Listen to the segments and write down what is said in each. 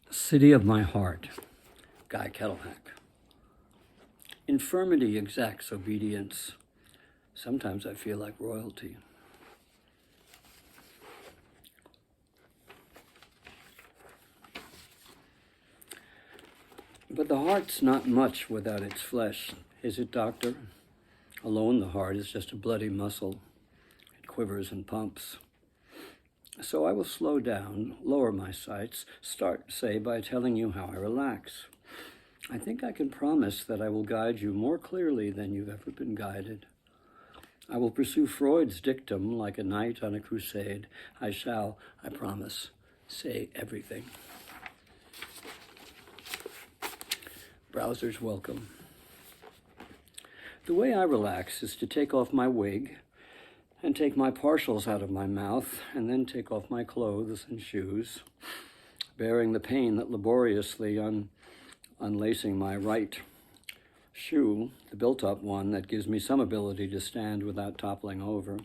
City of my heart, Guy Kettlehack. Infirmity exacts obedience. Sometimes I feel like royalty. But the heart's not much without its flesh, is it, doctor? Alone the heart is just a bloody muscle. It quivers and pumps. So I will slow down, lower my sights, start, say, by telling you how I relax. I think I can promise that I will guide you more clearly than you've ever been guided. I will pursue Freud's dictum like a knight on a crusade. I shall, I promise, say everything. Browsers welcome. The way I relax is to take off my wig and take my partials out of my mouth and then take off my clothes and shoes, bearing the pain that laboriously unlacing my right shoe, the built-up one that gives me some ability to stand without toppling over,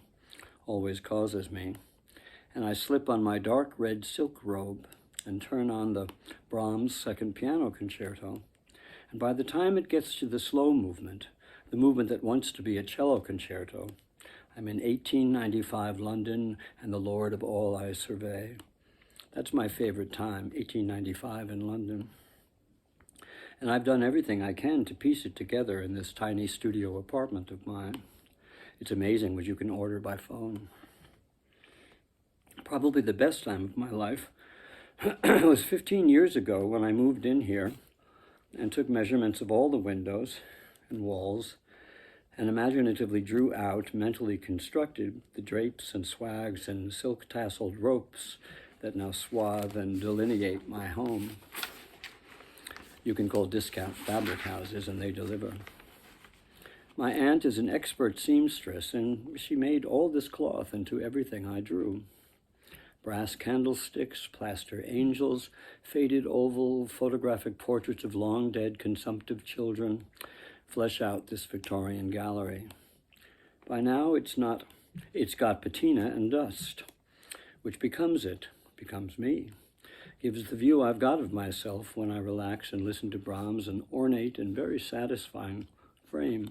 always causes me. And I slip on my dark red silk robe and turn on the Brahms Second Piano Concerto. And by the time it gets to the slow movement, the movement that wants to be a cello concerto, I'm in 1895 London and the Lord of all I survey. That's my favorite time, 1895 in London. And I've done everything I can to piece it together in this tiny studio apartment of mine. It's amazing what you can order by phone. Probably the best time of my life was 15 years ago when I moved in here and took measurements of all the windows and walls and imaginatively drew out, mentally constructed the drapes and swags and silk-tasseled ropes that now swathe and delineate my home. You can call discount fabric houses and they deliver. My aunt is an expert seamstress and she made all this cloth into everything I drew. Brass candlesticks, plaster angels, faded oval photographic portraits of long dead consumptive children flesh out this Victorian gallery. By now it's got patina and dust, which becomes me. Gives the view I've got of myself when I relax and listen to Brahms, an ornate and very satisfying frame.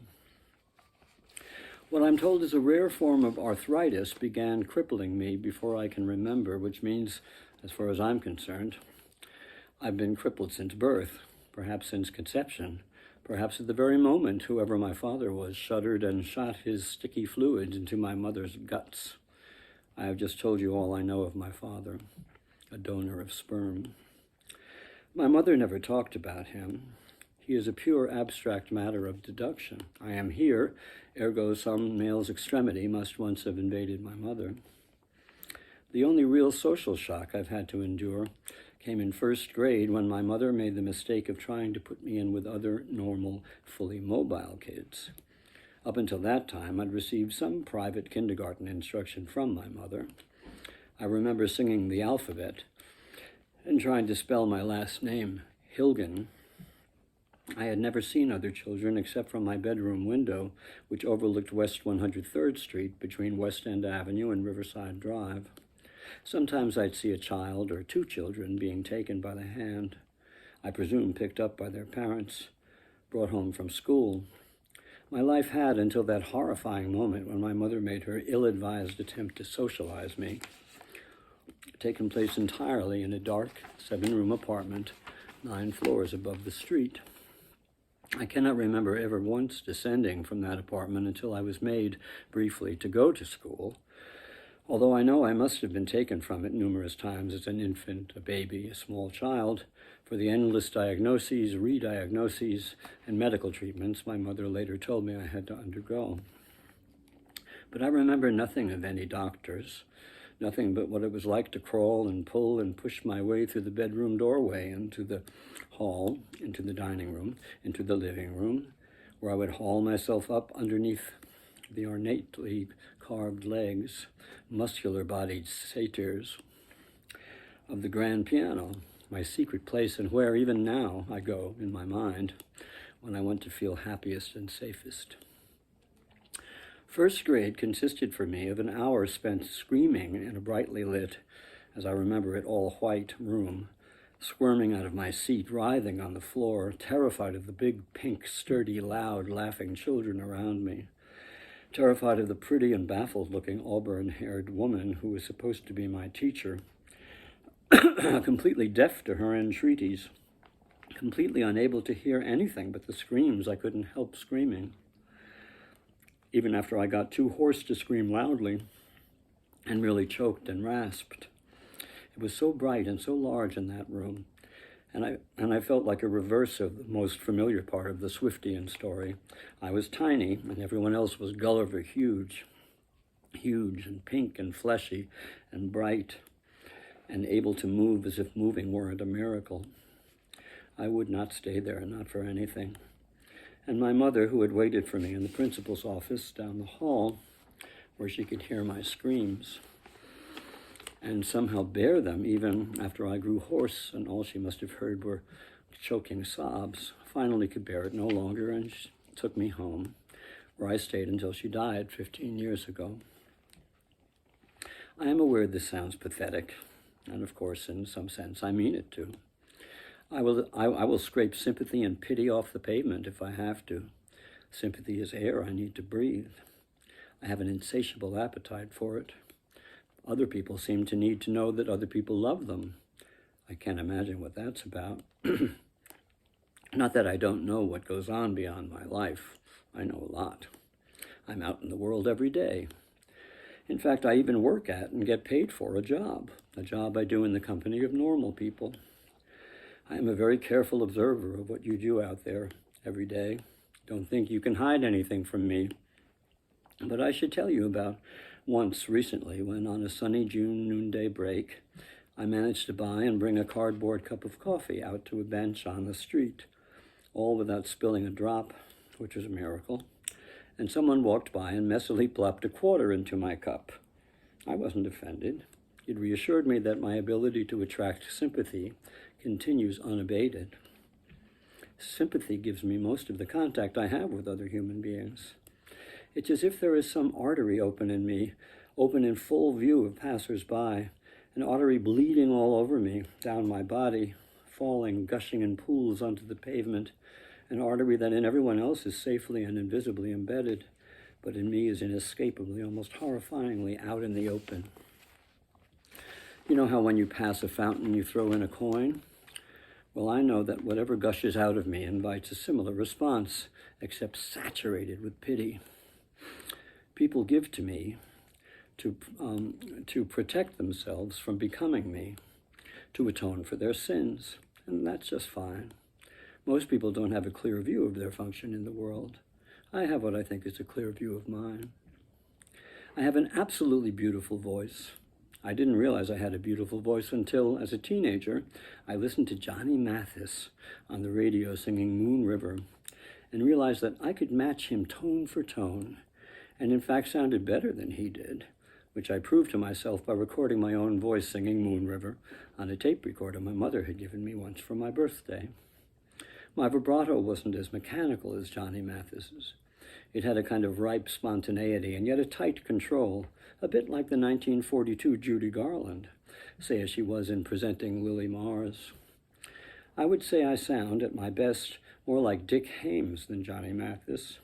What I'm told is a rare form of arthritis began crippling me before I can remember, which means, as far as I'm concerned, I've been crippled since birth, perhaps since conception, perhaps at the very moment whoever my father was shuddered and shot his sticky fluids into my mother's guts. I have just told you all I know of my father, a donor of sperm. My mother never talked about him. He is a pure abstract matter of deduction. I am here, ergo some male's extremity must once have invaded my mother. The only real social shock I've had to endure came in first grade when my mother made the mistake of trying to put me in with other normal, fully mobile kids. Up until that time, I'd received some private kindergarten instruction from my mother. I remember singing the alphabet and trying to spell my last name, Hilgen. I had never seen other children except from my bedroom window, which overlooked West 103rd Street between West End Avenue and Riverside Drive. Sometimes I'd see a child or two children being taken by the hand, I presume picked up by their parents, brought home from school. My life had, until that horrifying moment when my mother made her ill-advised attempt to socialize me, taken place entirely in a dark 7-room apartment 9 floors above the street. I cannot remember ever once descending from that apartment until I was made, briefly, to go to school, although I know I must have been taken from it numerous times as an infant, a baby, a small child, for the endless diagnoses, re-diagnoses, and medical treatments my mother later told me I had to undergo. But I remember nothing of any doctors, nothing but what it was like to crawl and pull and push my way through the bedroom doorway into the hall, into the dining room, into the living room, where I would haul myself up underneath the ornately carved legs, muscular-bodied satyrs of the grand piano, my secret place and where even now I go in my mind when I want to feel happiest and safest. First grade consisted for me of an hour spent screaming in a brightly lit as I remember it, all white room, squirming out of my seat, writhing on the floor, terrified of the big, pink, sturdy, loud, laughing children around me, terrified of the pretty and baffled-looking auburn-haired woman who was supposed to be my teacher, completely deaf to her entreaties, completely unable to hear anything but the screams I couldn't help screaming. Even after I got too hoarse to scream loudly and really choked and rasped. It was so bright and so large in that room, and I felt like a reverse of the most familiar part of the Swiftian story. I was tiny, and everyone else was Gulliver huge and pink and fleshy and bright and able to move as if moving weren't a miracle. I would not stay there, not for anything. And my mother, who had waited for me in the principal's office down the hall, where she could hear my screams, and somehow bear them even after I grew hoarse and all she must have heard were choking sobs, finally could bear it no longer and she took me home, where I stayed until she died 15 years ago. I am aware this sounds pathetic, and of course, in some sense, I mean it to. I will scrape sympathy and pity off the pavement if I have to. Sympathy is air I need to breathe. I have an insatiable appetite for it. Other people seem to need to know that other people love them. I can't imagine what that's about. Not that I don't know what goes on beyond my life. I know a lot. I'm out in the world every day. In fact, I even work at and get paid for a job I do in the company of normal people. I am a very careful observer of what you do out there every day. Don't think you can hide anything from me. But I should tell you about once recently when on a sunny June noonday break, I managed to buy and bring a cardboard cup of coffee out to a bench on the street, all without spilling a drop, which was a miracle. And someone walked by and messily plopped a quarter into my cup. I wasn't offended. It reassured me that my ability to attract sympathy continues unabated. Sympathy gives me most of the contact I have with other human beings. It's as if there is some artery open in me, open in full view of passers-by, an artery bleeding all over me, down my body, falling, gushing in pools onto the pavement, an artery that in everyone else is safely and invisibly embedded, but in me is inescapably, almost horrifyingly out in the open. You know how when you pass a fountain you throw in a coin? Well, I know that whatever gushes out of me invites a similar response, except saturated with pity. People give to me to protect themselves from becoming me, to atone for their sins, and that's just fine. Most people don't have a clear view of their function in the world. I have what I think is a clear view of mine. I have an absolutely beautiful voice. I didn't realize I had a beautiful voice until, as a teenager, I listened to Johnny Mathis on the radio singing Moon River and realized that I could match him tone for tone, and in fact sounded better than he did, which I proved to myself by recording my own voice singing Moon River on a tape recorder my mother had given me once for my birthday. My vibrato wasn't as mechanical as Johnny Mathis's. It had a kind of ripe spontaneity and yet a tight control, a bit like the 1942 Judy Garland, say as she was in presenting Lily Mars. I would say I sound, at my best, more like Dick Haymes than Johnny Mathis.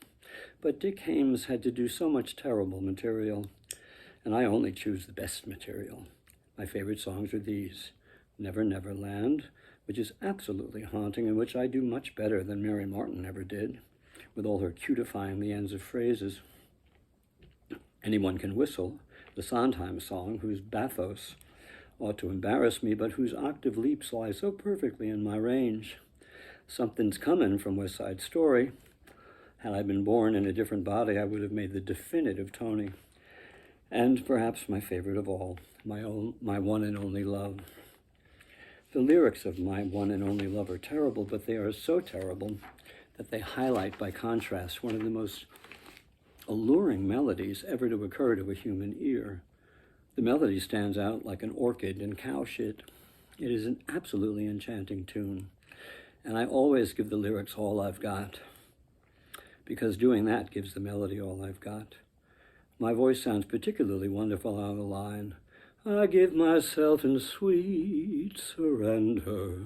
But Dick Haymes had to do so much terrible material, and I only choose the best material. My favorite songs are these: Never Never Land, which is absolutely haunting and which I do much better than Mary Martin ever did, with all her cutifying the ends of phrases. Anyone Can Whistle, the Sondheim song, whose bathos ought to embarrass me, but whose octave leaps lie so perfectly in my range. Something's Comin' from West Side Story. Had I been born in a different body, I would have made the definitive Tony. And perhaps my favorite of all, my one and only love. The lyrics of My One and Only Love are terrible, but they are so terrible that they highlight, by contrast, one of the most alluring melodies ever to occur to a human ear. The melody stands out like an orchid in cow shit. It is an absolutely enchanting tune, and I always give the lyrics all I've got, because doing that gives the melody all I've got. My voice sounds particularly wonderful on the line, I give myself in sweet surrender.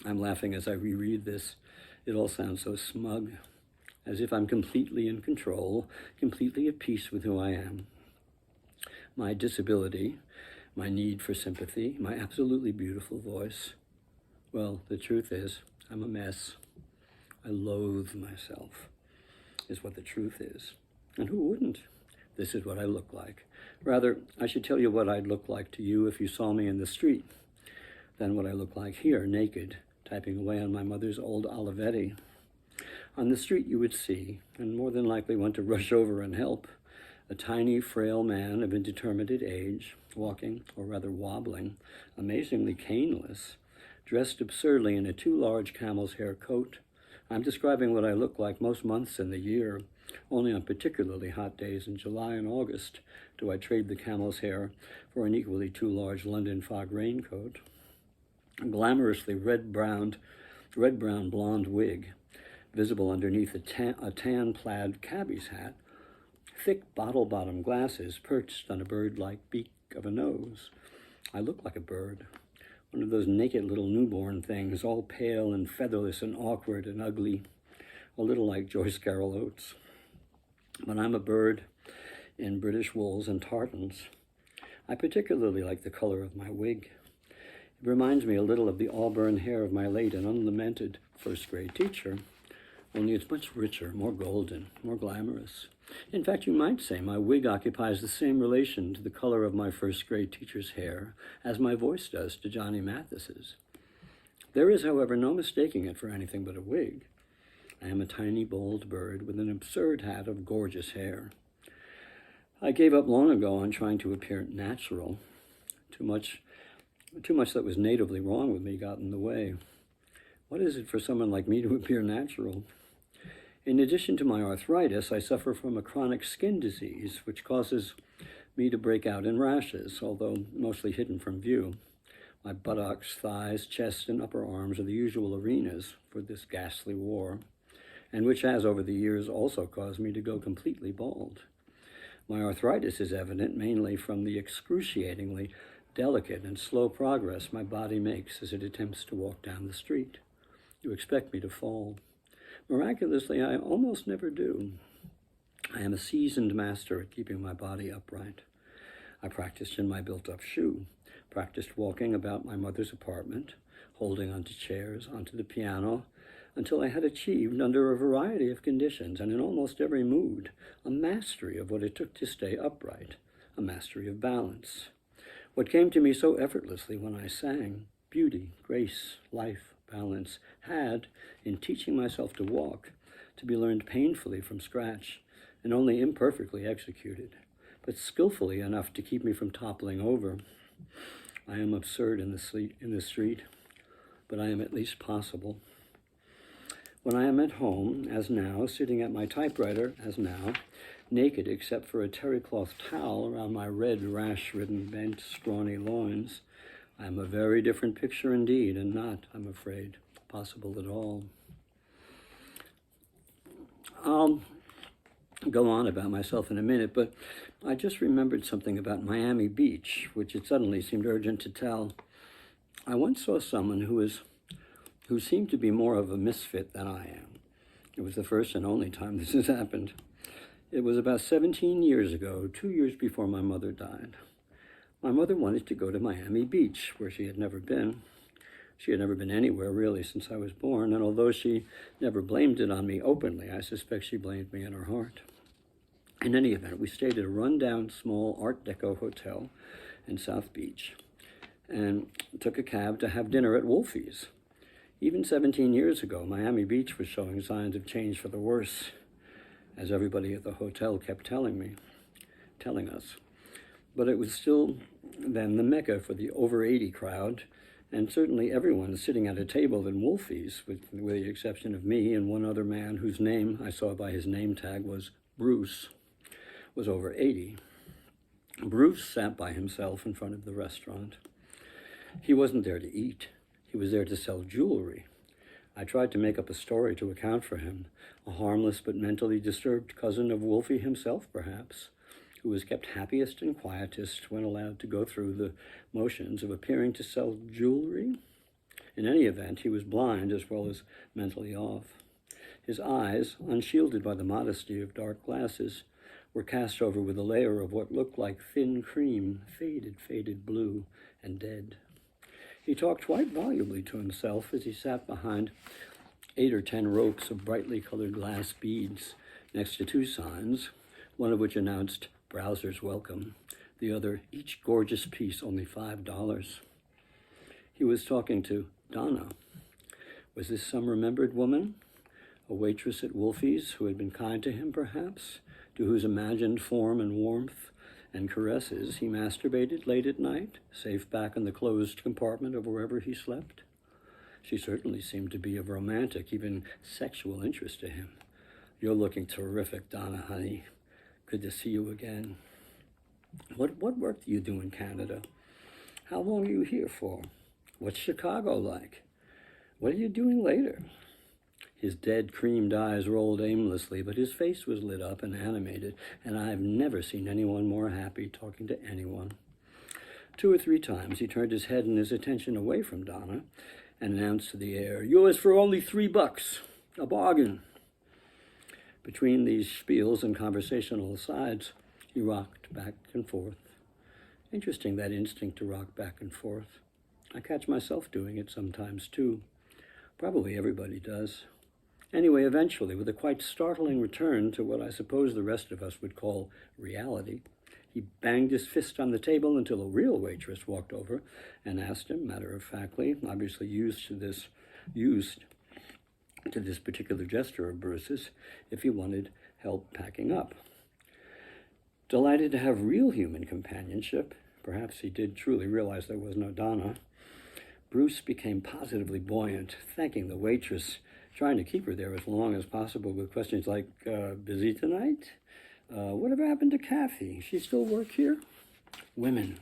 I'm laughing as I reread this. It all sounds so smug, as if I'm completely in control, completely at peace with who I am. My disability, my need for sympathy, my absolutely beautiful voice. Well, the truth is, I'm a mess. I loathe myself, is what the truth is. And who wouldn't? This is what I look like. Rather, I should tell you what I'd look like to you if you saw me in the street, than what I look like here, naked, typing away on my mother's old Olivetti. On the street you would see, and more than likely want to rush over and help, a tiny, frail man of indeterminate age, walking, or rather wobbling, amazingly caneless, dressed absurdly in a too large camel's hair coat. I'm describing what I look like most months in the year. Only on particularly hot days in July and August do I trade the camel's hair for an equally too large London fog raincoat. A glamorously red-brown blonde wig, visible underneath a tan-plaid cabbie's hat, thick bottle-bottom glasses perched on a bird-like beak of a nose. I look like a bird, one of those naked little newborn things, all pale and featherless and awkward and ugly, a little like Joyce Carol Oates. But I'm a bird in British wools and tartans. I particularly like the color of my wig. It reminds me a little of the auburn hair of my late and unlamented first-grade teacher, only it's much richer, more golden, more glamorous. In fact, you might say my wig occupies the same relation to the color of my first-grade teacher's hair as my voice does to Johnny Mathis's. There is, however, no mistaking it for anything but a wig. I am a tiny, bald bird with an absurd hat of gorgeous hair. I gave up long ago on trying to appear natural. Too much that was natively wrong with me got in the way. What is it for someone like me to appear natural? In addition to my arthritis, I suffer from a chronic skin disease, which causes me to break out in rashes, although mostly hidden from view. My buttocks, thighs, chest, and upper arms are the usual arenas for this ghastly war, and which has over the years also caused me to go completely bald. My arthritis is evident mainly from the excruciatingly delicate and slow progress my body makes as it attempts to walk down the street. You expect me to fall. Miraculously, I almost never do. I am a seasoned master at keeping my body upright. I practiced in my built-up shoe, practiced walking about my mother's apartment, holding onto chairs, onto the piano, until I had achieved, under a variety of conditions and in almost every mood, a mastery of what it took to stay upright, a mastery of balance. What came to me so effortlessly when I sang, beauty, grace, life, balance, had, in teaching myself to walk, to be learned painfully from scratch and only imperfectly executed, but skillfully enough to keep me from toppling over. I am absurd in the street, but I am at least possible. When I am at home, as now, sitting at my typewriter, as now, naked except for a terry cloth towel around my red, rash-ridden, bent, scrawny loins, I am a very different picture indeed, and not, I'm afraid, possible at all. I'll go on about myself in a minute, but I just remembered something about Miami Beach, which it suddenly seemed urgent to tell. I once saw someone who seemed to be more of a misfit than I am. It was the first and only time this has happened. It was about 17 years ago, 2 years before my mother died. My mother wanted to go to Miami Beach, where she had never been. She had never been anywhere, really, since I was born, and although she never blamed it on me openly, I suspect she blamed me in her heart. In any event, we stayed at a rundown, small Art Deco hotel in South Beach and took a cab to have dinner at Wolfie's. Even 17 years ago, Miami Beach was showing signs of change for the worse, as everybody at the hotel kept telling us. But it was still then the mecca for the over 80 crowd, and certainly everyone sitting at a table in Wolfie's, with the exception of me and one other man whose name I saw by his name tag was Bruce, was over 80. Bruce sat by himself in front of the restaurant. He wasn't there to eat. He was there to sell jewelry. I tried to make up a story to account for him, a harmless but mentally disturbed cousin of Wolfie himself, perhaps. who was kept happiest and quietest when allowed to go through the motions of appearing to sell jewelry. In any event, he was blind as well as mentally off. His eyes, unshielded by the modesty of dark glasses, were cast over with a layer of what looked like thin cream, faded blue, and dead. He talked quite volubly to himself as he sat behind 8 or 10 ropes of brightly colored glass beads next to 2 signs, one of which announced "Browsers Welcome," the other, "Each gorgeous piece only $5. He was talking to Donna. Was this some remembered woman? A waitress at Wolfie's who had been kind to him, perhaps, to whose imagined form and warmth and caresses he masturbated late at night, safe back in the closed compartment of wherever he slept? She certainly seemed to be of romantic, even sexual interest to him. "You're looking terrific, Donna, honey. Good to see you again. What work do you do in Canada? How long are you here for? What's Chicago like? What are you doing later?" His dead, creamed eyes rolled aimlessly, but his face was lit up and animated, and I've never seen anyone more happy talking to anyone. 2 or 3 times he turned his head and his attention away from Donna and announced to the air, "Yours for only $3. A bargain." Between these spiels and conversational asides, he rocked back and forth. Interesting, that instinct to rock back and forth. I catch myself doing it sometimes, too. Probably everybody does. Anyway, eventually, with a quite startling return to what I suppose the rest of us would call reality, he banged his fist on the table until a real waitress walked over and asked him, matter-of-factly, obviously used to this particular gesture of Bruce's, if he wanted help packing up. Delighted to have real human companionship, perhaps he did truly realize there was no Donna, Bruce became positively buoyant, thanking the waitress, trying to keep her there as long as possible with questions like, "Busy tonight? Whatever happened to Kathy? She still work here?" Women.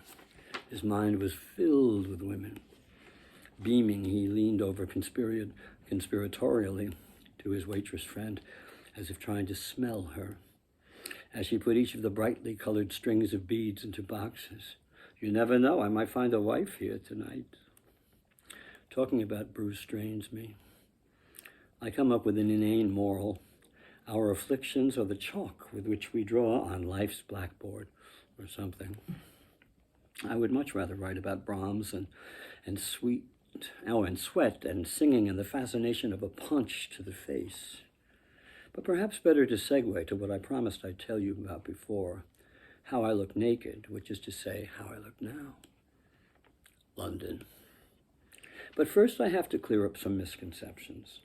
His mind was filled with women. Beaming, he leaned over conspiratorially to his waitress friend, as if trying to smell her, as she put each of the brightly colored strings of beads into boxes. "You never know, I might find a wife here tonight." Talking about Bruce strains me. I come up with an inane moral. Our afflictions are the chalk with which we draw on life's blackboard, or something. I would much rather write about Brahms and sweat and singing and the fascination of a punch to the face. But perhaps better to segue to what I promised I'd tell you about before, how I look naked, which is to say, how I look now. London. But first I have to clear up some misconceptions.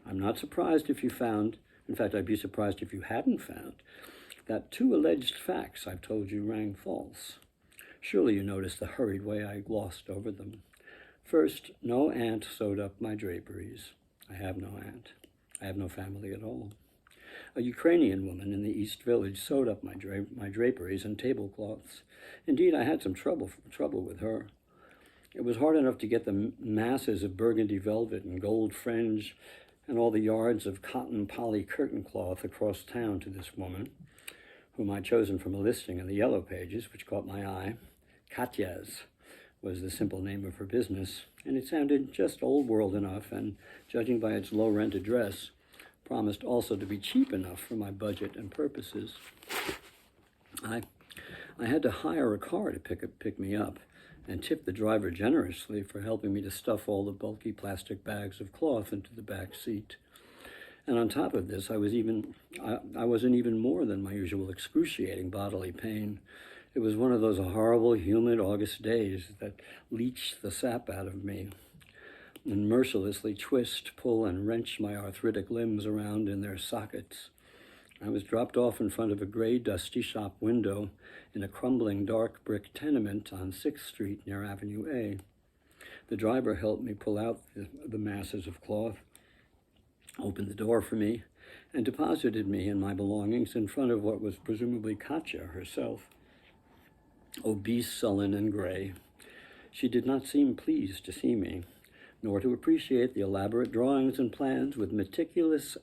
I'm not surprised if you found, in fact, I'd be surprised if you hadn't found, that 2 alleged facts I've told you rang false. Surely you noticed the hurried way I glossed over them. First, no aunt sewed up my draperies. I have no aunt. I have no family at all. A Ukrainian woman in the East Village sewed up my draperies and tablecloths. Indeed, I had some trouble with her. It was hard enough to get the masses of burgundy velvet and gold fringe and all the yards of cotton poly curtain cloth across town to this woman, whom I'd chosen from a listing in the Yellow Pages, which caught my eye. Katya's was the simple name of her business, and it sounded just old world enough, and judging by its low rent address, promised also to be cheap enough for my budget and purposes. I had to hire a car to pick me up, and tipped the driver generously for helping me to stuff all the bulky plastic bags of cloth into the back seat. And on top of this, I was in even more than my usual excruciating bodily pain. It was one of those horrible, humid August days that leached the sap out of me and mercilessly twist, pull, and wrench my arthritic limbs around in their sockets. I was dropped off in front of a gray, dusty shop window in a crumbling, dark brick tenement on 6th Street near Avenue A. The driver helped me pull out the masses of cloth, opened the door for me, and deposited me and my belongings in front of what was presumably Katya herself, obese, sullen, and gray. She did not seem pleased to see me, nor to appreciate the elaborate drawings and plans with meticulous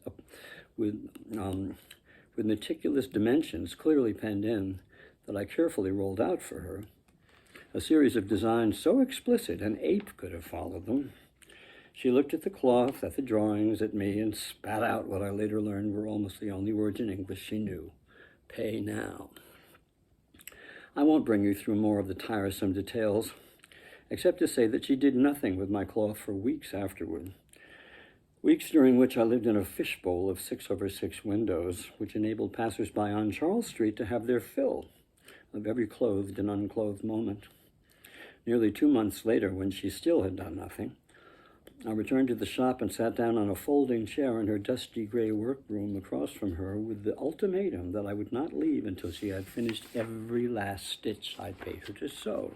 dimensions clearly penned in that I carefully rolled out for her, a series of designs so explicit an ape could have followed them. She looked at the cloth, at the drawings, at me, and spat out what I later learned were almost the only words in English she knew. Pay now. I won't bring you through more of the tiresome details, except to say that she did nothing with my cloth for weeks afterward. Weeks during which I lived in a fishbowl of 6-over-6 windows, which enabled passers-by on Charles Street to have their fill of every clothed and unclothed moment. Nearly 2 months later, when she still had done nothing, I returned to the shop and sat down on a folding chair in her dusty gray workroom across from her with the ultimatum that I would not leave until she had finished every last stitch I'd paid her to sew,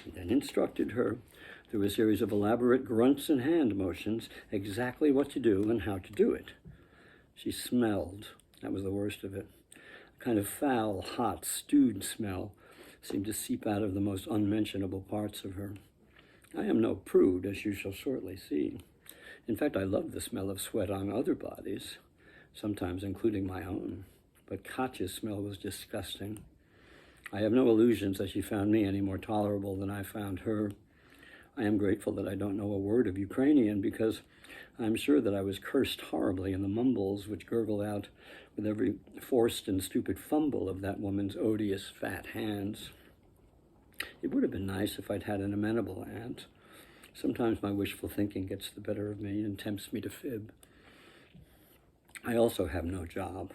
and then instructed her, through a series of elaborate grunts and hand motions, exactly what to do and how to do it. She smelled. That was the worst of it. A kind of foul, hot, stewed smell seemed to seep out of the most unmentionable parts of her. I am no prude, as you shall shortly see. In fact, I love the smell of sweat on other bodies, sometimes including my own. But Katya's smell was disgusting. I have no illusions that she found me any more tolerable than I found her. I am grateful that I don't know a word of Ukrainian, because I'm sure that I was cursed horribly in the mumbles which gurgled out with every forced and stupid fumble of that woman's odious fat hands. It would have been nice if I'd had an amenable aunt. Sometimes my wishful thinking gets the better of me and tempts me to fib. I also have no job.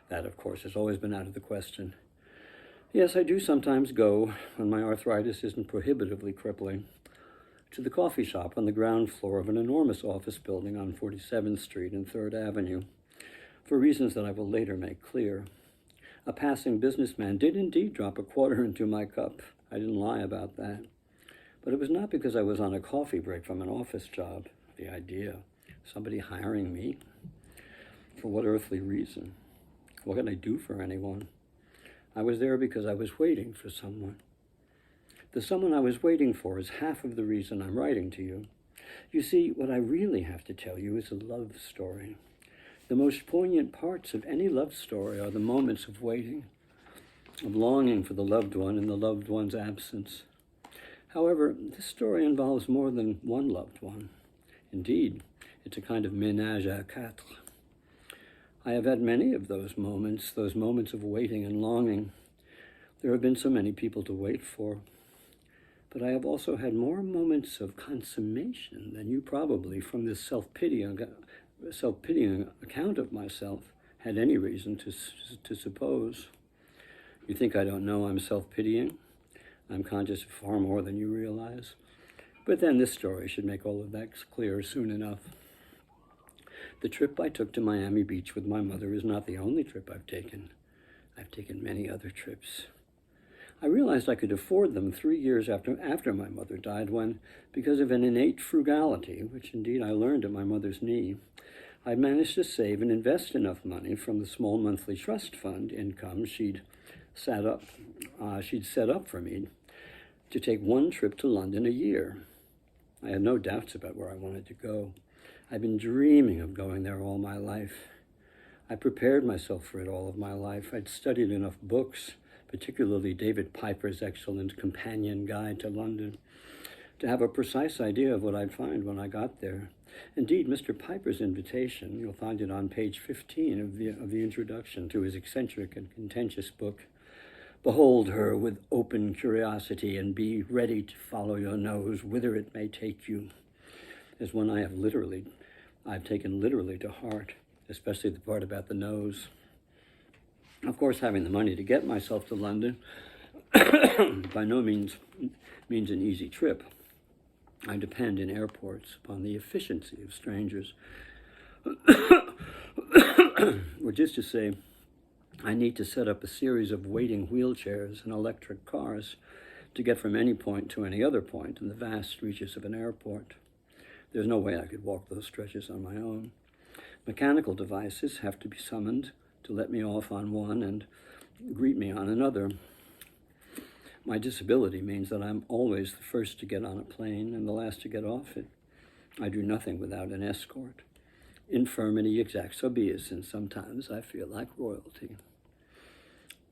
That, of course, has always been out of the question. Yes, I do sometimes go, when my arthritis isn't prohibitively crippling, to the coffee shop on the ground floor of an enormous office building on 47th Street and 3rd Avenue, for reasons that I will later make clear. A passing businessman did indeed drop a quarter into my cup. I didn't lie about that. But it was not because I was on a coffee break from an office job. The idea. Somebody hiring me? For what earthly reason? What can I do for anyone? I was there because I was waiting for someone. The someone I was waiting for is half of the reason I'm writing to you. You see, what I really have to tell you is a love story. The most poignant parts of any love story are the moments of waiting, of longing for the loved one in the loved one's absence. However, this story involves more than one loved one. Indeed, it's a kind of ménage à quatre. I have had many of those moments of waiting and longing. There have been so many people to wait for. But I have also had more moments of consummation than you probably, from this self-pitying account of myself, had any reason to suppose. You think I don't know I'm self-pitying? I'm conscious of far more than you realize. But then this story should make all of that clear soon enough. The trip I took to Miami Beach with my mother is not the only trip I've taken. I've taken many other trips. I realized I could afford them 3 years after my mother died when, because of an innate frugality, which indeed I learned at my mother's knee, I'd managed to save and invest enough money from the small monthly trust fund income she'd set up for me to take one trip to London a year. I had no doubts about where I wanted to go. I'd been dreaming of going there all my life. I prepared myself for it all of my life. I'd studied enough books, particularly David Piper's excellent Companion Guide to London, to have a precise idea of what I'd find when I got there. Indeed, Mr. Piper's invitation, you'll find it on page 15 of the introduction to his eccentric and contentious book, "Behold her with open curiosity and be ready to follow your nose whither it may take you," is one I've taken literally to heart, especially the part about the nose. Of course, having the money to get myself to London by no means means an easy trip. I depend in airports upon the efficiency of strangers, which is to say, I need to set up a series of waiting wheelchairs and electric cars to get from any point to any other point in the vast reaches of an airport. There's no way I could walk those stretches on my own. Mechanical devices have to be summoned to let me off on one and greet me on another. My disability means that I'm always the first to get on a plane and the last to get off it. I do nothing without an escort. Infirmity exacts obeisance. Sometimes I feel like royalty.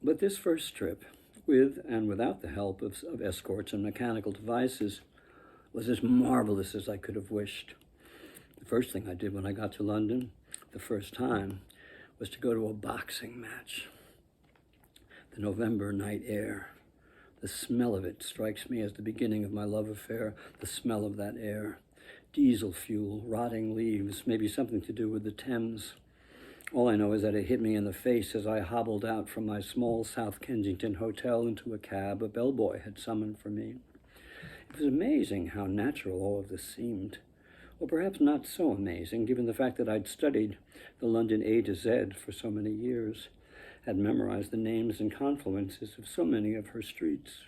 But this first trip, with and without the help of escorts and mechanical devices, was as marvelous as I could have wished. The first thing I did when I got to London, the first time, was to go to a boxing match. The November night air, the smell of it strikes me as the beginning of my love affair, the smell of that air. Diesel fuel, rotting leaves, maybe something to do with the Thames. All I know is that it hit me in the face as I hobbled out from my small South Kensington hotel into a cab a bellboy had summoned for me. It was amazing how natural all of this seemed. Or perhaps not so amazing, given the fact that I'd studied the London A to Z for so many years, had memorized the names and confluences of so many of her streets,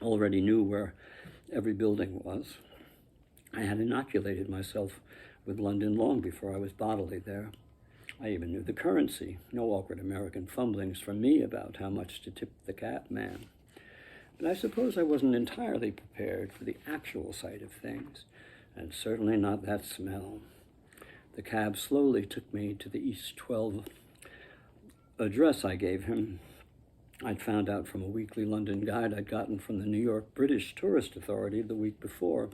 already knew where every building was. I had inoculated myself with London long before I was bodily there. I even knew the currency, no awkward American fumblings from me about how much to tip the cabman. But I suppose I wasn't entirely prepared for the actual sight of things, and certainly not that smell. The cab slowly took me to the East 12 address I gave him. I'd found out from a weekly London guide I'd gotten from the New York British Tourist Authority the week before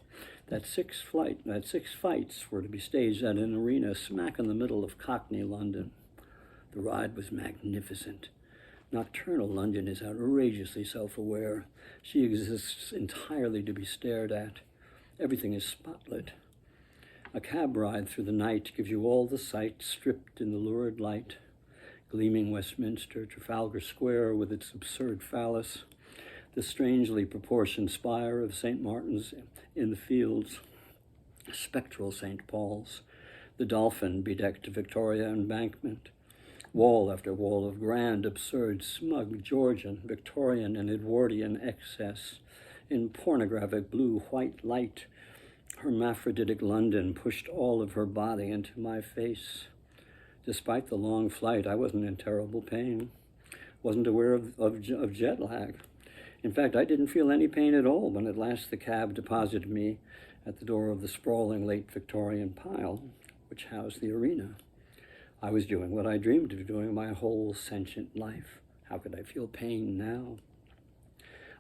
that six fights were to be staged at an arena smack in the middle of cockney London. The ride was magnificent. Nocturnal London is outrageously self-aware. She exists entirely to be stared at. Everything is spotlit. A cab ride through the night gives you all the sights stripped in the lurid light. Gleaming Westminster, Trafalgar Square with its absurd phallus, the strangely proportioned spire of St. Martin's in the Fields, spectral St. Paul's, the dolphin-bedecked Victoria Embankment, wall after wall of grand, absurd, smug Georgian, Victorian, and Edwardian excess, in pornographic blue-white light. Hermaphroditic London pushed all of her body into my face. Despite the long flight, I wasn't in terrible pain, wasn't aware of jet lag. In fact, I didn't feel any pain at all when at last the cab deposited me at the door of the sprawling late Victorian pile, which housed the arena. I was doing what I dreamed of doing my whole sentient life. How could I feel pain now?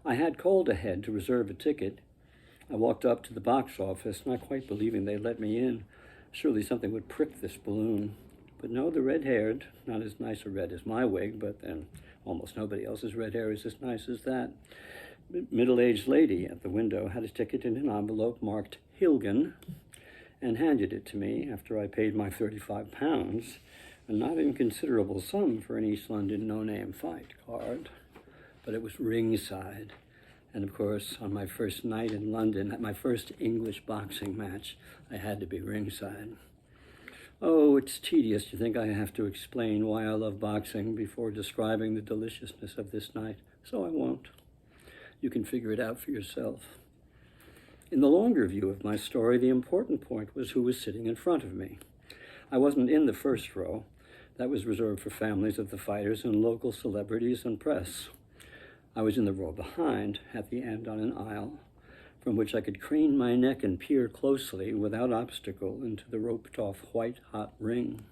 I had called ahead to reserve a ticket. I walked up to the box office, not quite believing they'd let me in. Surely something would prick this balloon. But no, the red-haired, not as nice a red as my wig, but then almost nobody else's red hair is as nice as that, middle-aged lady at the window had a ticket in an envelope marked Hilgen and handed it to me after I paid my £35, a not inconsiderable sum for an East London no-name fight card. But it was ringside. And of course, on my first night in London, at my first English boxing match, I had to be ringside. Oh, it's tedious to think I have to explain why I love boxing before describing the deliciousness of this night, so I won't. You can figure it out for yourself. In the longer view of my story, the important point was who was sitting in front of me. I wasn't in the first row. That was reserved for families of the fighters and local celebrities and press. I was in the row behind, at the end on an aisle, from which I could crane my neck and peer closely without obstacle into the roped-off white-hot ring.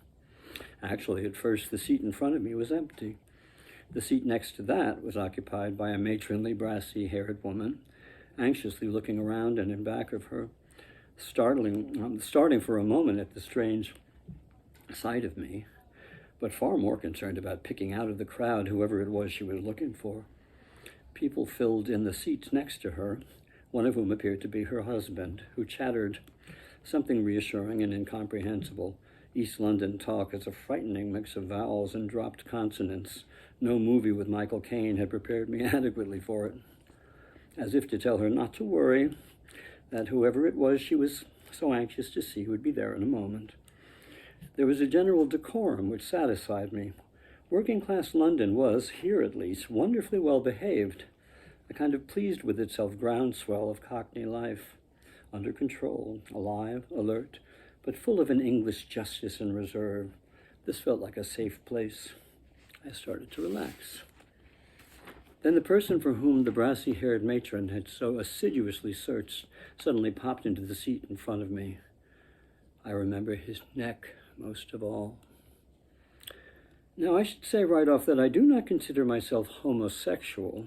Actually, at first, the seat in front of me was empty. The seat next to that was occupied by a matronly, brassy-haired woman, anxiously looking around and in back of her, starting for a moment at the strange sight of me, but far more concerned about picking out of the crowd whoever it was she was looking for. People filled in the seats next to her, one of whom appeared to be her husband, who chattered something reassuring and incomprehensible. East London talk is a frightening mix of vowels and dropped consonants. No movie with Michael Caine had prepared me adequately for it. As if to tell her not to worry, that whoever it was she was so anxious to see would be there in a moment. There was a general decorum which satisfied me. Working-class London was, here at least, wonderfully well behaved, a kind of pleased with itself groundswell of cockney life, under control, alive, alert, but full of an English justice and reserve. This felt like a safe place. I started to relax. Then the person for whom the brassy-haired matron had so assiduously searched suddenly popped into the seat in front of me. I remember his neck most of all. Now, I should say right off that I do not consider myself homosexual.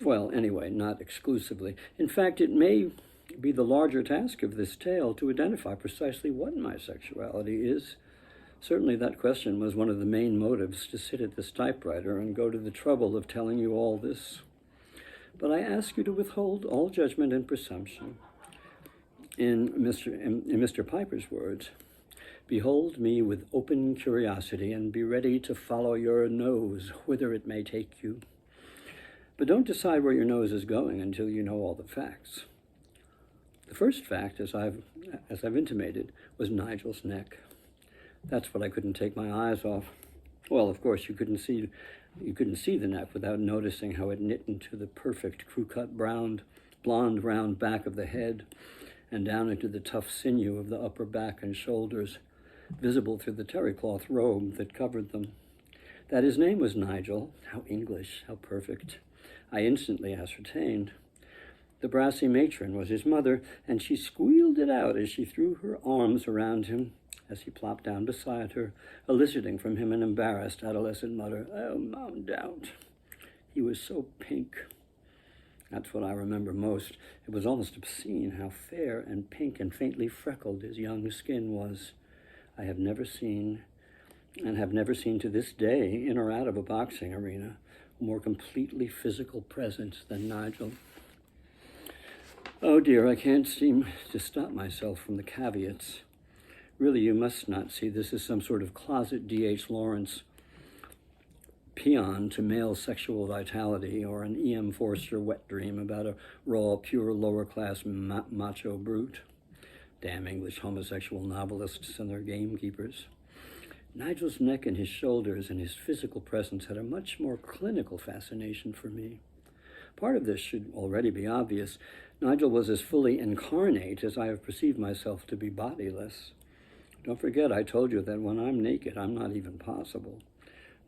Well, anyway, not exclusively. In fact, it may be the larger task of this tale to identify precisely what my sexuality is. Certainly that question was one of the main motives to sit at this typewriter and go to the trouble of telling you all this. But I ask you to withhold all judgment and presumption. In Mr. Piper's words, behold me with open curiosity and be ready to follow your nose whither it may take you. But don't decide where your nose is going until you know all the facts. The first fact, as I've intimated, was Nigel's neck. That's what I couldn't take my eyes off. Well, of course, you couldn't see the neck without noticing how it knit into the perfect crew-cut blonde round back of the head and down into the tough sinew of the upper back and shoulders, visible through the terry cloth robe that covered them. That his name was Nigel, how English, how perfect, I instantly ascertained. The brassy matron was his mother, and she squealed it out as she threw her arms around him as he plopped down beside her, eliciting from him an embarrassed adolescent mutter, "Oh, Mom, don't." He was so pink. That's what I remember most. It was almost obscene how fair and pink and faintly freckled his young skin was. I have never seen, and have never seen to this day, in or out of a boxing arena, a more completely physical presence than Nigel. Oh dear, I can't seem to stop myself from the caveats. Really, you must not see this as some sort of closet D.H. Lawrence paean to male sexual vitality or an E.M. Forster wet dream about a raw, pure, lower-class macho brute. Damn English homosexual novelists and their gamekeepers. Nigel's neck and his shoulders and his physical presence had a much more clinical fascination for me. Part of this should already be obvious. Nigel was as fully incarnate as I have perceived myself to be bodiless. Don't forget, I told you that when I'm naked, I'm not even possible.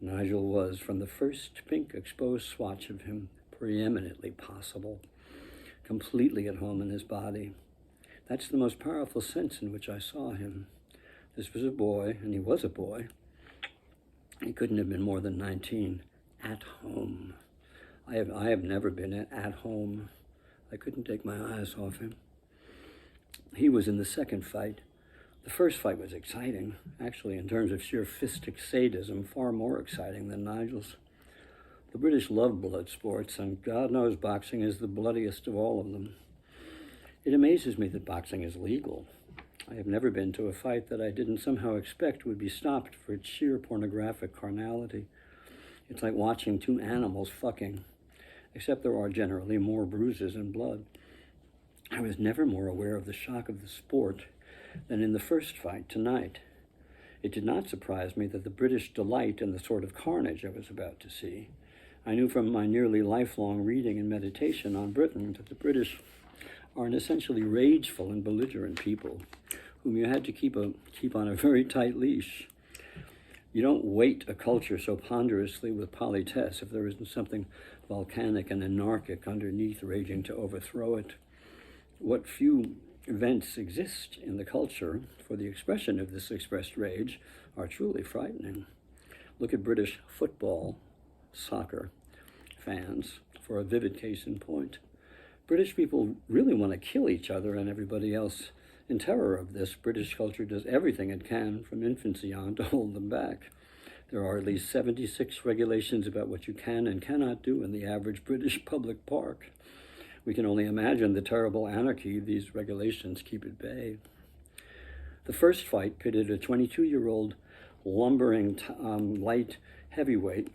Nigel was, from the first pink exposed swatch of him, preeminently possible, completely at home in his body. That's the most powerful sense in which I saw him. This was a boy, and he was a boy. He couldn't have been more than 19. At home. I have never been at home. I couldn't take my eyes off him. He was in the second fight. The first fight was exciting, actually, in terms of sheer fistic sadism, far more exciting than Nigel's. The British love blood sports, and God knows boxing is the bloodiest of all of them. It amazes me that boxing is legal. I have never been to a fight that I didn't somehow expect would be stopped for its sheer pornographic carnality. It's like watching two animals fucking, except there are generally more bruises and blood. I was never more aware of the shock of the sport than in the first fight tonight. It did not surprise me that the British delight in the sort of carnage I was about to see. I knew from my nearly lifelong reading and meditation on Britain that the British are an essentially rageful and belligerent people whom you had to keep on a very tight leash. You don't weight a culture so ponderously with politesse if there isn't something volcanic and anarchic underneath raging to overthrow it. What few events exist in the culture for the expression of this expressed rage are truly frightening. Look at British football, soccer fans for a vivid case in point. British people really want to kill each other and everybody else. In terror of this, British culture does everything it can from infancy on to hold them back. There are at least 76 regulations about what you can and cannot do in the average British public park. We can only imagine the terrible anarchy these regulations keep at bay. The first fight pitted a 22-year-old lumbering light heavyweight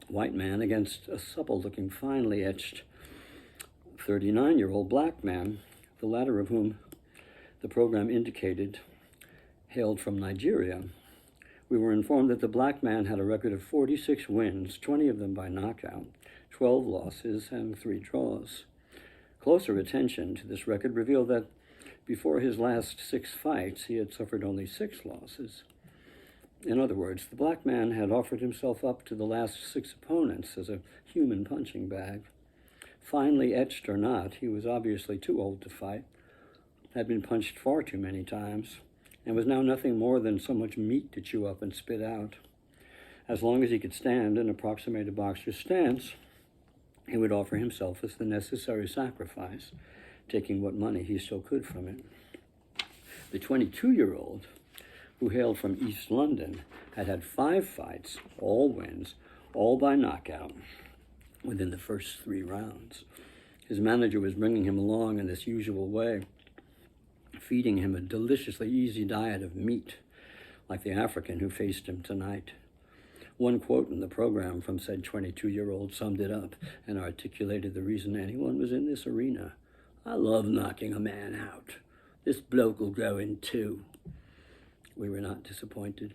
white man against a supple-looking, finely etched 39-year-old black man, the latter of whom the program indicated hailed from Nigeria. We were informed that the black man had a record of 46 wins, 20 of them by knockout, 12 losses, and 3 draws. Closer attention to this record revealed that before his last 6 fights, he had suffered only 6 losses. In other words, the black man had offered himself up to the last 6 opponents as a human punching bag. Finely etched or not, he was obviously too old to fight, had been punched far too many times, and was now nothing more than so much meat to chew up and spit out. As long as he could stand and approximate a boxer's stance, he would offer himself as the necessary sacrifice, taking what money he still could from it. The 22-year-old, who hailed from East London, had had 5 fights, all wins, all by knockout, within the first 3 rounds. His manager was bringing him along in this usual way, feeding him a deliciously easy diet of meat, like the African who faced him tonight. One quote in the program from said 22-year-old summed it up and articulated the reason anyone was in this arena. "I love knocking a man out. This bloke will go in 2. We were not disappointed.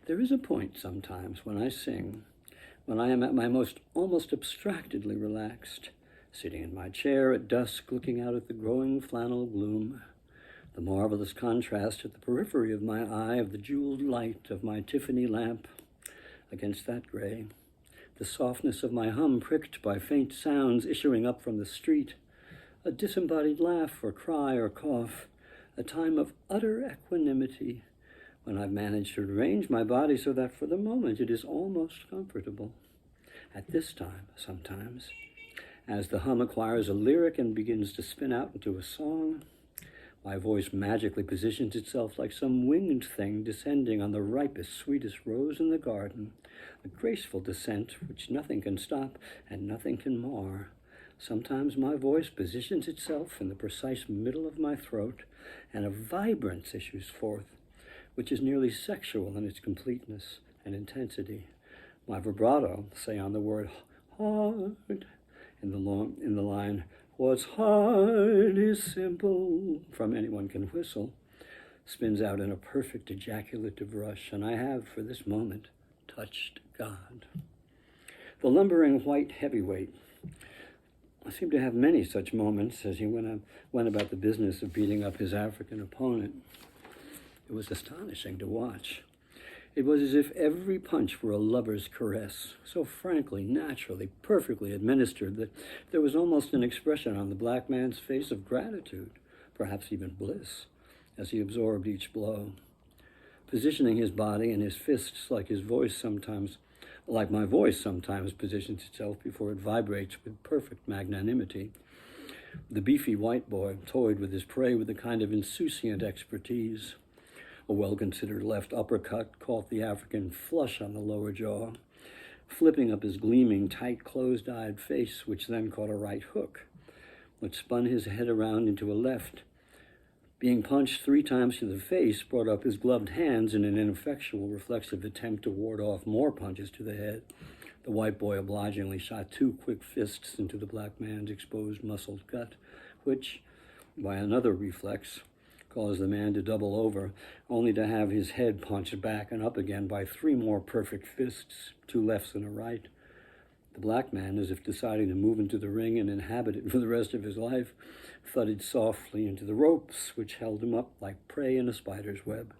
There is a point sometimes when I sing, when I am at my most almost abstractedly relaxed, sitting in my chair at dusk looking out at the growing flannel gloom, the marvelous contrast at the periphery of my eye of the jeweled light of my Tiffany lamp against that gray, the softness of my hum pricked by faint sounds issuing up from the street, a disembodied laugh or cry or cough, a time of utter equanimity when I've managed to arrange my body so that for the moment it is almost comfortable. At this time, sometimes, as the hum acquires a lyric and begins to spin out into a song, my voice magically positions itself like some winged thing descending on the ripest, sweetest rose in the garden, a graceful descent which nothing can stop and nothing can mar. Sometimes my voice positions itself in the precise middle of my throat, and a vibrance issues forth, which is nearly sexual in its completeness and intensity. My vibrato, say on the word hard, in the line, "What's hard is simple," from Anyone Can Whistle, spins out in a perfect ejaculative rush, and I have, for this moment, touched God. The lumbering white heavyweight seemed to have many such moments as he went about the business of beating up his African opponent. It was astonishing to watch. It was as if every punch were a lover's caress, so frankly, naturally, perfectly administered that there was almost an expression on the black man's face of gratitude, perhaps even bliss, as he absorbed each blow. Positioning his body and his fists like my voice sometimes positions itself before it vibrates with perfect magnanimity, the beefy white boy toyed with his prey with a kind of insouciant expertise. A well-considered left uppercut caught the African flush on the lower jaw, flipping up his gleaming, tight, closed-eyed face, which then caught a right hook, which spun his head around into a left. Being punched 3 times to the face brought up his gloved hands in an ineffectual, reflexive attempt to ward off more punches to the head. The white boy obligingly shot 2 quick fists into the black man's exposed muscled gut, which, by another reflex, caused the man to double over, only to have his head punched back and up again by 3 more perfect fists, 2 lefts and a right. The black man, as if deciding to move into the ring and inhabit it for the rest of his life, thudded softly into the ropes, which held him up like prey in a spider's web,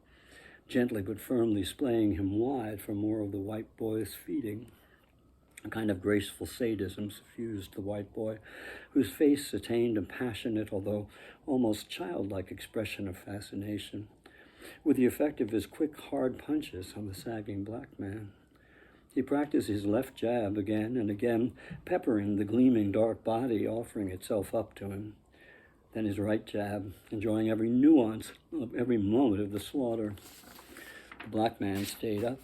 gently but firmly splaying him wide for more of the white boy's feeding. A kind of graceful sadism suffused the white boy, whose face attained a passionate, although almost childlike expression of fascination, with the effect of his quick, hard punches on the sagging black man. He practiced his left jab again and again, peppering the gleaming dark body, offering itself up to him. Then his right jab, enjoying every nuance of every moment of the slaughter. The black man stayed up,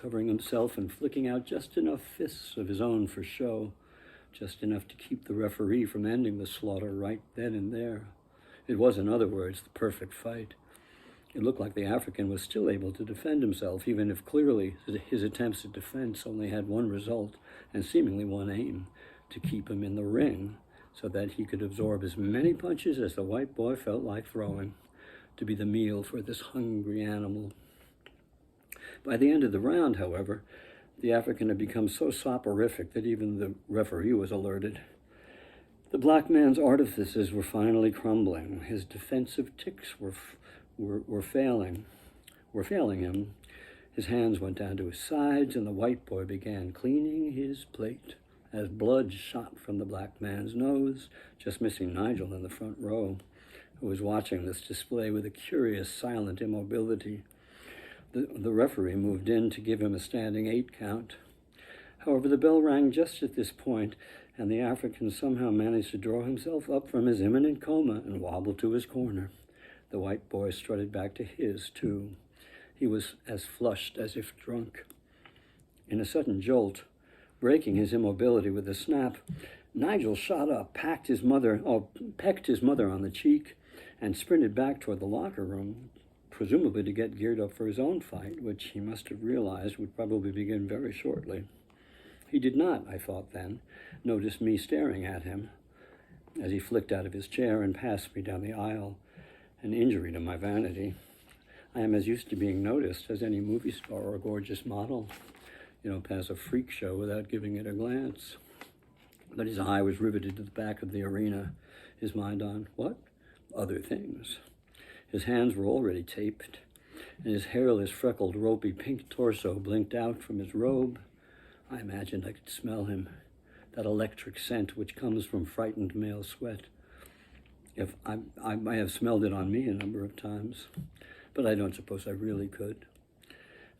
covering himself and flicking out just enough fists of his own for show, just enough to keep the referee from ending the slaughter right then and there. It was, in other words, the perfect fight. It looked like the African was still able to defend himself, even if clearly his attempts at defense only had one result, and seemingly one aim, to keep him in the ring, so that he could absorb as many punches as the white boy felt like throwing, to be the meal for this hungry animal. By the end of the round, however, the African had become so soporific that even the referee was alerted. The black man's artifices were finally crumbling. His defensive tics were failing him. His hands went down to his sides, and the white boy began cleaning his plate as blood shot from the black man's nose, just missing Nigel in the front row, who was watching this display with a curious, silent immobility. The referee moved in to give him a standing 8 count. However, the bell rang just at this point, and the African somehow managed to draw himself up from his imminent coma and wobble to his corner. The white boy strutted back to his, too. He was as flushed as if drunk. In a sudden jolt, breaking his immobility with a snap, Nigel shot up, pecked his mother on the cheek, and sprinted back toward the locker room, presumably to get geared up for his own fight, which he must have realized would probably begin very shortly. He did not, I thought then, notice me staring at him as he flicked out of his chair and passed me down the aisle, an injury to my vanity. I am as used to being noticed as any movie star or gorgeous model. You don't pass a freak show without giving it a glance. But his eye was riveted to the back of the arena, his mind on, what? Other things. His hands were already taped, and his hairless, freckled, ropey pink torso blinked out from his robe. I imagined I could smell him, that electric scent which comes from frightened male sweat. If I might have smelled it on me a number of times, but I don't suppose I really could.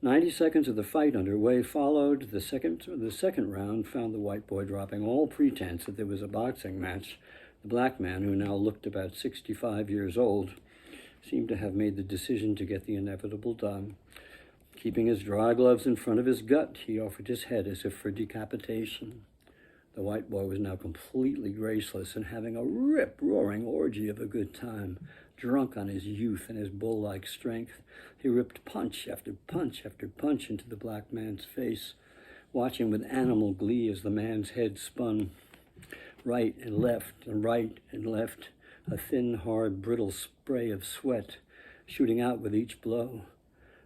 90 seconds of the fight underway followed. The second round found the white boy dropping all pretense that there was a boxing match. The black man, who now looked about 65 years old, seemed to have made the decision to get the inevitable done. Keeping his dry gloves in front of his gut, he offered his head as if for decapitation. The white boy was now completely graceless and having a rip-roaring orgy of a good time. Drunk on his youth and his bull-like strength, he ripped punch after punch after punch into the black man's face, watching with animal glee as the man's head spun right and left and right and left, a thin, hard, brittle spray of sweat shooting out with each blow.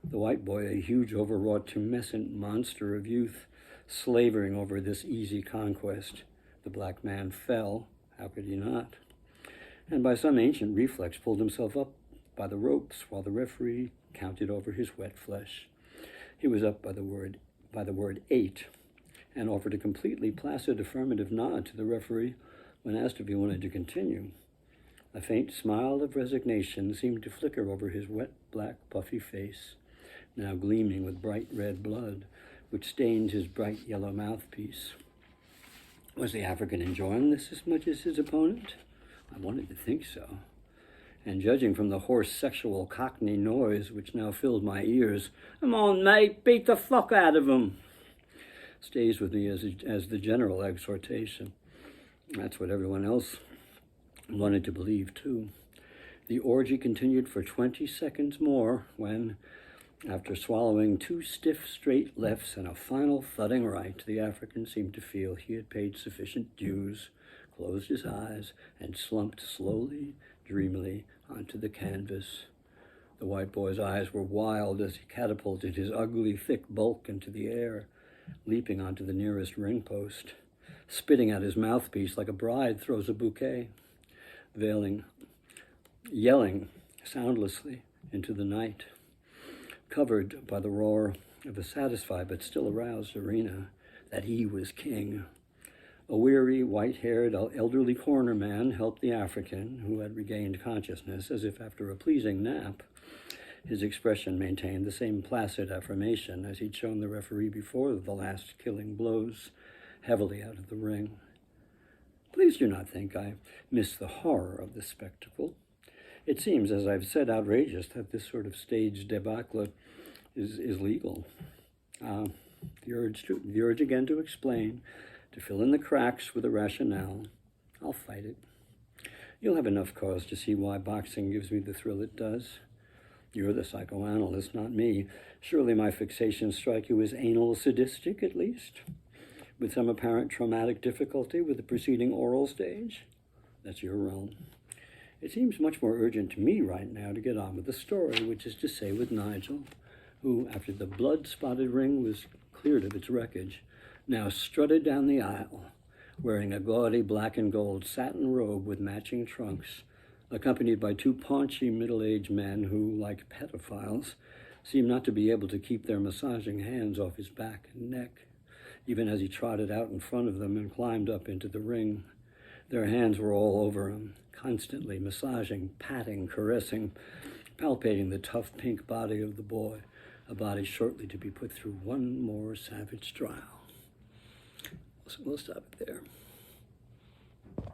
The white boy, a huge, overwrought, tumescent monster of youth, slavering over this easy conquest. The black man fell, how could he not? And by some ancient reflex pulled himself up by the ropes while the referee counted over his wet flesh. He was up by the word 8 and offered a completely placid affirmative nod to the referee when asked if he wanted to continue. A faint smile of resignation seemed to flicker over his wet, black, puffy face, now gleaming with bright red blood, which stained his bright yellow mouthpiece. Was the African enjoying this as much as his opponent? I wanted to think so. And judging from the hoarse sexual cockney noise which now filled my ears, "Come on, mate, beat the fuck out of him," stays with me as the general exhortation. That's what everyone else wanted to believe, too. The orgy continued for 20 seconds more when, after swallowing 2 stiff, straight lefts and a final thudding right, the African seemed to feel he had paid sufficient dues, closed his eyes, and slumped slowly, dreamily onto the canvas. The white boy's eyes were wild as he catapulted his ugly, thick bulk into the air, leaping onto the nearest ring post, spitting out his mouthpiece like a bride throws a bouquet, yelling soundlessly into the night, covered by the roar of a satisfied but still aroused arena, that he was king. A weary, white-haired, elderly corner man helped the African, who had regained consciousness as if after a pleasing nap. His expression maintained the same placid affirmation as he'd shown the referee before the last killing blows, heavily out of the ring. Please do not think I miss the horror of the spectacle. It seems, as I've said, outrageous that this sort of staged debacle is legal. The urge again to explain, to fill in the cracks with a rationale. I'll fight it. You'll have enough cause to see why boxing gives me the thrill it does. You're the psychoanalyst, not me. Surely my fixations strike you as anal sadistic, at least, with some apparent traumatic difficulty with the preceding oral stage? That's your realm. It seems much more urgent to me right now to get on with the story, which is to say with Nigel, who, after the blood-spotted ring was cleared of its wreckage, now strutted down the aisle, wearing a gaudy black and gold satin robe with matching trunks, accompanied by 2 paunchy middle-aged men who, like pedophiles, seemed not to be able to keep their massaging hands off his back and neck, even as he trotted out in front of them and climbed up into the ring. Their hands were all over him, constantly massaging, patting, caressing, palpating the tough pink body of the boy, a body shortly to be put through one more savage trial. We'll stop it there.